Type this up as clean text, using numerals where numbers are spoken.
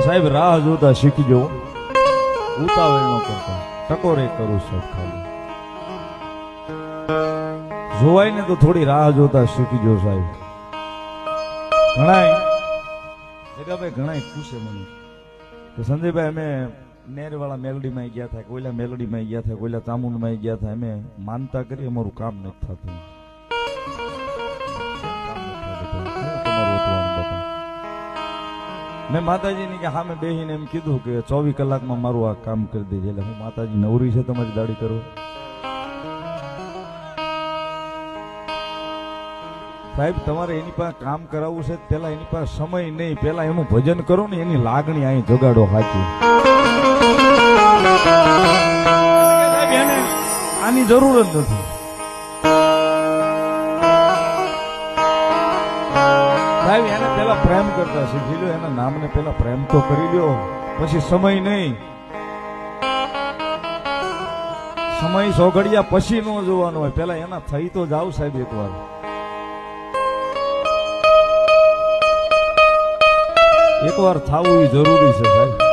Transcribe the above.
સાહેબ રાહ જોતા શીખજો, ઉતાવળ ન કરતા, ટકોરે કરું સાહેબ. ખાલી જોવાય ને તો થોડી રાહ જોતા શીખજો સાહેબ. ઘણાય પૂછે મને કે સંજયભાઈ અમે નેરવાળા મેલડીમાં ગયા હતા, કોઈલા મેલડીમાં ગયા હતા, કોઈલા ચામુંડમાં ગયા હતા, અમે માનતા કરી અમારું કામ નથી થતું. મેં માતાજીની કે સામે બેહીને એમ કીધું કે 24 કલાકમાં મારું આ કામ કરી દેજે. એટલે હું માતાજી નવરી છે તમારી દાડી કરો સાહેબ? તમારે એની પાસે કામ કરાવવું છે પેલા એની પાસે સમય નહીં, પેલા એનું ભજન કરો ને, એની લાગણી અહીં જગાડો સાચી. આની જરૂર જ નથી સાહેબ. એને પેલા પ્રેમ કરતા શીખી લો, એના નામને પેલા પ્રેમ તો કરી લ્યો, પછી સમય નહીં. સમય સોઘડિયા પછી નો જોવાનો હોય, પેલા એના થઈ તો જાવ સાહેબ એકવાર. એકવાર થવું એ જરૂરી છે સાહેબ.